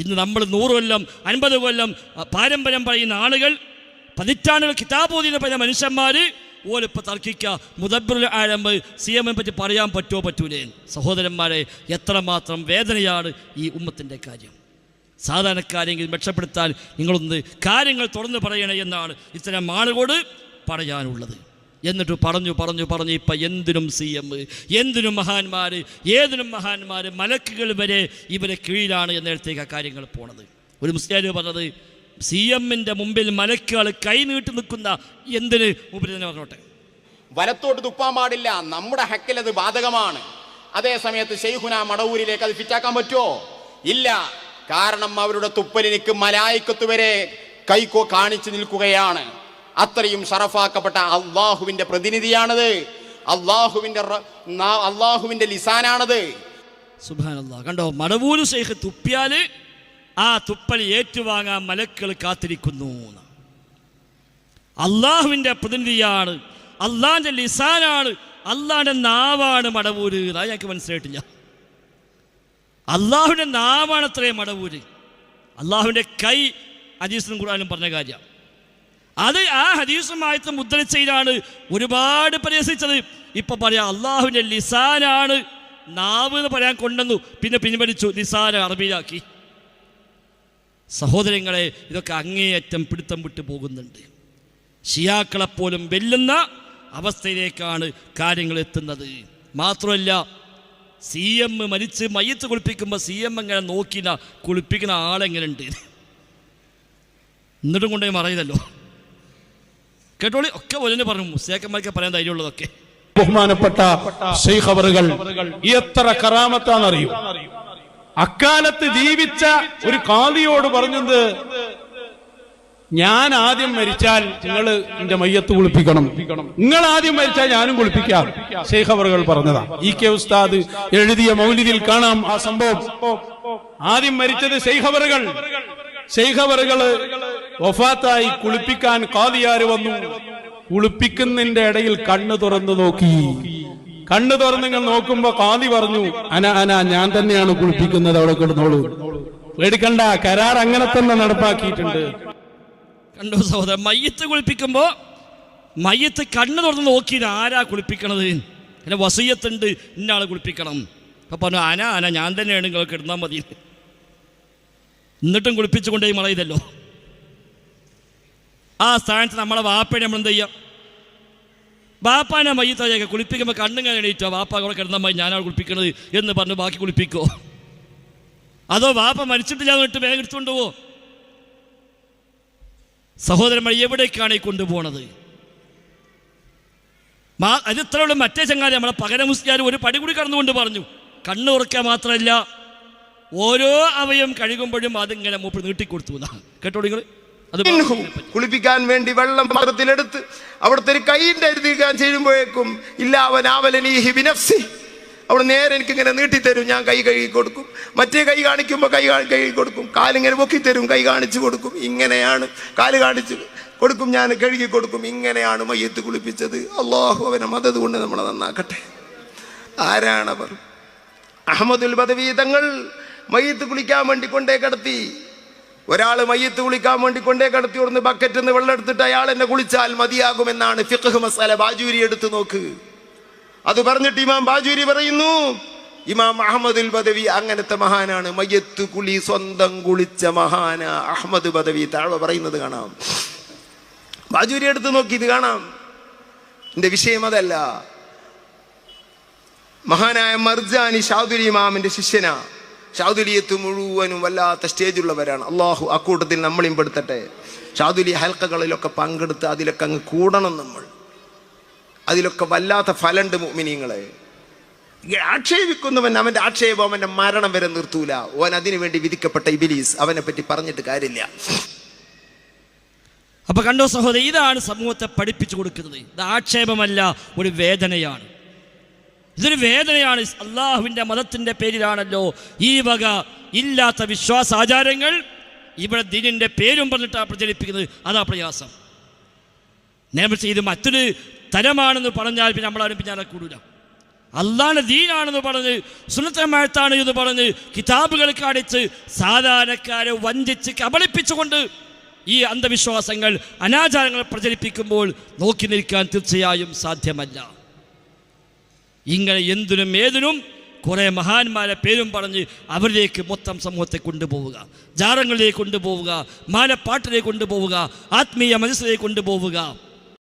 ഇന്ന് നമ്മൾ 100 കൊല്ലം 50 കൊല്ലം പാരമ്പര്യം പറയുന്ന ആളുകൾ, പതിറ്റാണ്ടുകൾ കിതാബ് ഓതിയ പല മനുഷ്യന്മാർ ഓലിപ്പോൾ തർക്കിക്കുക മുദബ്ബിറുൽ ആലം CM പറ്റി പറയാൻ പറ്റുമോ പറ്റൂലേ? സഹോദരന്മാരെ, എത്രമാത്രം വേദനയാണ് ഈ ഉമ്മത്തിൻ്റെ കാര്യം. സാധാരണക്കാരെങ്കിലും രക്ഷപ്പെടുത്താൻ നിങ്ങളൊന്ന് കാര്യങ്ങൾ തുറന്നു പറയണേ എന്നാണ് ഇത്തരം ആളുകളോട് പറയാനുള്ളത്. എന്നിട്ട് പറഞ്ഞു ഇപ്പം എന്തിനും CM, എന്തിനും മഹാന്മാർ, ഏതിനും മഹാന്മാർ, മലക്കുകൾ വരെ ഇവരെ കീഴിലാണ് എന്നിടത്തേക്ക് ആ കാര്യങ്ങൾ പോണത്. ഒരു മുസ്ലിം പറഞ്ഞത്, CMന്റെ മുമ്പിൽ മലക്കുകൾ കൈനീട്ടി നിൽക്കുന്ന എന്തിന് മുമ്പിൽ തന്നെ പറഞ്ഞോട്ടെ, വലത്തോട്ട് തുപ്പാൻ പാടില്ല, നമ്മുടെ ഹക്കിൽ അത് ബാധകമാണ്. അതേ സമയത്ത് ശൈഖുന മടവൂരിലേക്ക് അത് ഫിറ്റാക്കാൻ പറ്റുമോ? ഇല്ല. കാരണം അവരുടെ തുപ്പലിനിക്ക് മലായിക്കത്ത് വരെ കൈക്കോ കാണിച്ചു നിൽക്കുകയാണ്. അത്രയും ഷറഫാക്കപ്പെട്ട അള്ളാഹുവിന്റെ പ്രതിനിധിയാണത്, അള്ളാഹുവിന്റെ ലിസാനാണത്. സുബ്ഹാനല്ലാഹ്. കണ്ടോ, മടവൂര് ശൈഖ് തുപ്പിയാല് ആ തുപ്പൽ ഏറ്റുവാങ്ങാൻ മലക്കുകൾ കാത്തിരിക്കുന്നു. അള്ളാഹുവിന്റെ പ്രതിനിധിയാണ്, അള്ളാഹിന്റെ ലിസാനാണ്, അള്ളാഹിന്റെ നാവാണ് മടവൂര്. അത് ഞങ്ങൾക്ക് മനസ്സിലായിട്ടില്ല. അള്ളാഹുവിന്റെ നാവാണ് അത്രയും മടവൂര്. അള്ളാഹുവിന്റെ കൈ ഹദീസും ഖുർആനും പറഞ്ഞ കാര്യം. അത് ആ ഹദീസുമായിട്ട് മുദ്രിച്ചതിലാണ് ഒരുപാട് പരിഹസിച്ചത്. ഇപ്പൊ പറയാം അള്ളാഹുവിന്റെ ലിസാനാണ്, നാവ് എന്ന് പറയാൻ കൊണ്ടുവന്നു, പിന്നെ പിൻവലിച്ചു, ലിസാന അറബിയിലാക്കി. സഹോദരങ്ങളെ, ഇതൊക്കെ അങ്ങേയറ്റം പിടുത്തം വിട്ടു പോകുന്നുണ്ട്. ഷിയാക്കളെപ്പോലും വെല്ലുന്ന അവസ്ഥയിലേക്കാണ് കാര്യങ്ങൾ എത്തുന്നത്. മാത്രമല്ല, CM മരിച്ച് മയ്യത്ത് കുളിപ്പിക്കുമ്പോൾ CM എങ്ങനെ നോക്കില്ല, കുളിപ്പിക്കുന്ന ആളെങ്ങനെയുണ്ട് എന്നിട്ടും കൊണ്ടുപോയി മറയുന്നല്ലോ. കേട്ടോളി, ഒക്കെ ഒലിന് പറഞ്ഞു, മുസ്ലിയാക്കന്മാർക്ക് പറയാൻ ധൈര്യമുള്ളതൊക്കെ. ബഹുമാനപ്പെട്ട ശൈഖ് അവറുകൾ എത്ര കറാമത്താണെന്നറിയൂ. അക്കാലത്ത് ജീവിച്ച ഒരു ഖാദിയോട് പറഞ്ഞത്, ഞാൻ ആദ്യം മരിച്ചാൽ നിങ്ങൾ എന്റെ മയ്യത്ത് കുളിപ്പിക്കണം, നിങ്ങൾ ആദ്യം മരിച്ചാൽ ഞാനും കുളിപ്പിക്കാം. ശൈഖ് അവറുകൾ പറഞ്ഞതാ. EK ഉസ്താദ് എഴുതിയ മൗലിദിൽ കാണാം ആ സംഭവം. ആദ്യം മരിച്ചത് ശൈഖ് അവറുകൾ. ശൈഖ് അവറുകൾ വഫാത്തായി, കുളിപ്പിക്കാൻ ഖാദിയാര് വന്നു. കുളിപ്പിക്കുന്നതിന്റെ ഇടയിൽ കണ്ണു തുറന്നു നോക്കി. കണ്ണു തുറന്നിങ്ങ് നോക്കുമ്പോ ഖാദി പറഞ്ഞു, ഞാൻ തന്നെയാണ് കുളിപ്പിക്കുന്നത്, അവിടെ കിടന്നോളൂ, പേടിക്കണ്ട, കരാർ അങ്ങനെ തന്നെ നടപ്പാക്കിയിട്ടുണ്ട്. കണ്ടോ സഹോദരൻ, മയ്യത്ത് കുളിപ്പിക്കുമ്പോ മയ്യത്ത് കണ്ണു തുറന്ന് നോക്കി, ആരാ കുളിപ്പിക്കണത്, എന്നെ വസിയത്തുണ്ട്, ഇന്നാളെ കുളിപ്പിക്കണം. അപ്പൊ പറഞ്ഞു, ഞാൻ തന്നെയാണ്, നിങ്ങൾ കിടന്നാൽ മതി. എന്നിട്ടും കുളിപ്പിച്ചു കൊണ്ടേ മറയില്ലല്ലോ. ആ സ്ഥാനത്ത് നമ്മളെ വാപ്പയെ നമ്മൾ എന്ത് ചെയ്യാം? വാപ്പാനെ മയ്യത്തേക്ക് കുളിപ്പിക്കുമ്പോൾ കണ്ണിങ്ങനെ എണീറ്റോ, വാപ്പ കൂടെ കിടന്നാൽ മതി, ഞാനാണ് കുളിപ്പിക്കണത് എന്ന് പറഞ്ഞ് ബാക്കി കുളിപ്പിക്കോ? അതോ വാപ്പ മരിച്ചിട്ടില്ല എന്നിട്ട് വേഗം എടുത്തുകൊണ്ട് പോവോ? സഹോദരന്മാർ, എവിടേക്കാണ് ഈ കൊണ്ടുപോകണത്? അത് ഇത്രയുള്ള മറ്റേ ചങ്ങാതി നമ്മളെ പകരം മുസ്ലിയാർ ഒരു പടി കൂടി കടന്നുകൊണ്ട് പറഞ്ഞു, കണ്ണ് ഉറക്കുക മാത്രമല്ല, ഓരോ അവയം കഴുകുമ്പോഴും അതിങ്ങനെ മൂപ്പ് നീട്ടിക്കൊടുത്തു എന്നാണ്. കേട്ടോ നിങ്ങൾ? കുളിപ്പിക്കാൻ വേണ്ടി വെള്ളം പാത്രത്തിലെടുത്ത് അവിടുത്തെ ഒരു കൈയിൻ്റെ അരുതിക്കാൻ ചെയ്യുമ്പോഴേക്കും അവിടെ നേരെ എനിക്കിങ്ങനെ നീട്ടിത്തരും, ഞാൻ കൈ കഴുകി കൊടുക്കും. മറ്റേ കൈ കാണിക്കുമ്പോൾ കൈ കഴുകി കൊടുക്കും. കാലിങ്ങനെ പൊക്കിത്തരും, കൈ കാണിച്ചു കൊടുക്കും. ഇങ്ങനെയാണ് കാല് കാണിച്ചു കൊടുക്കും, ഞാൻ കഴുകി കൊടുക്കും. ഇങ്ങനെയാണ് മയ്യത്ത് കുളിപ്പിച്ചത്. അള്ളാഹു അവനെ മദത് കൊണ്ട് നമ്മളെ നന്നാക്കട്ടെ. ആരാണവർ? അഹമ്മദുൽ ബദവി തങ്ങൾ മയ്യത്ത് കുളിക്കാൻ വേണ്ടി കൊണ്ടേ കിടത്തി. ഒരാൾ മയ്യത്ത് കുളിക്കാൻ വേണ്ടി കൊണ്ടേ കിടത്തി കൊടുന്ന് ബക്കറ്റിൽ നിന്ന് വെള്ളം എടുത്തിട്ട് അയാൾ എന്നെ കുളിച്ചാൽ മതിയാകുമെന്നാണ് ഫിഖ്ഹ് മസാല. ബാജൂരി എടുത്തു നോക്ക്. അത് പറഞ്ഞിട്ട് ഇമാം ബാജൂരി പറയുന്നു, ഇമാം അഹമ്മദുൽ ബദവി അങ്ങനത്തെ മഹാനാണ്, മയ്യത്ത് കുളി സ്വന്തം കുളിച്ച മഹാന അഹമ്മദ് ബദവി. താഴെ പറയുന്നത് കാണാം, ബാജൂരി എടുത്ത് നോക്കി, ഇത് കാണാം. എന്റെ വിഷയം അതല്ല. മഹാനായ മർജാനി ഷാദുലി ഇമാമിന്റെ ശിഷ്യനാ. ഷാദുലിയത്ത് മുഴുവനും വല്ലാത്ത സ്റ്റേജുള്ളവരാണ്. അള്ളാഹു അക്കൂട്ടത്തിൽ നമ്മളെയും പെടുത്തട്ടെ. ഷാദുലി ഹൽക്കകളിലൊക്കെ പങ്കെടുത്ത് അതിലൊക്കെ അങ്ങ് കൂടണം നമ്മൾ. അതിലൊക്കെ വല്ലാത്ത ഫലമുണ്ട് മുഅ്മിനീങ്ങളെ. ആക്ഷേപിക്കുന്നവൻ അവന്റെ ആക്ഷേപം അവന്റെ മരണം വരെ നിർത്തൂല. ഓൻ അതിനു വേണ്ടി വിധിക്കപ്പെട്ട ഇബ്ലീസ്. അവനെ പറ്റി പറഞ്ഞിട്ട് കാര്യമില്ല. അപ്പൊ കണ്ടോ സഹോദരൻ, ഇതാണ് സമൂഹത്തെ പഠിപ്പിച്ചു കൊടുക്കുന്നത്. ഇത് ആക്ഷേപമല്ല, ഒരു വേദനയാണ്. ഇതൊരു വേദനയാണ്. അള്ളാഹുവിൻ്റെ മതത്തിൻ്റെ പേരിലാണല്ലോ ഈ വക ഇല്ലാത്ത വിശ്വാസാചാരങ്ങൾ ഇവിടെ ദീനിൻ്റെ പേരും പറഞ്ഞിട്ടാണ് പ്രചരിപ്പിക്കുന്നത്. അതാ പ്രയാസം. നേരെ ഇത് മറ്റൊരു തരമാണെന്ന് പറഞ്ഞാൽ പിന്നെ നമ്മളാരും പിന്നാലെ കൂടൂല. അള്ളാഹുവിൻ്റെ ദീനാണെന്ന് പറഞ്ഞ് സുന്നത്തമാഴത്താണ് എന്ന് പറഞ്ഞ് കിതാബുകൾ കാണിച്ച് സാധാരണക്കാരെ വഞ്ചിച്ച് കബളിപ്പിച്ചുകൊണ്ട് ഈ അന്ധവിശ്വാസങ്ങൾ അനാചാരങ്ങൾ പ്രചരിപ്പിക്കുമ്പോൾ നോക്കി നിൽക്കാൻ തീർച്ചയായും സാധ്യമല്ല. ഇങ്ങനെ എന്തിനും ഏതിനും കുറേ മഹാന്മാരെ പേരും പറഞ്ഞ് അവരിലേക്ക് മൊത്തം സമൂഹത്തെ കൊണ്ടുപോവുക, ജാറങ്ങളിലേക്ക് കൊണ്ടുപോവുക, മാനപ്പാട്ടിലേക്ക് കൊണ്ടുപോവുക, ആത്മീയ മനസ്സിലേക്ക് കൊണ്ടുപോവുക.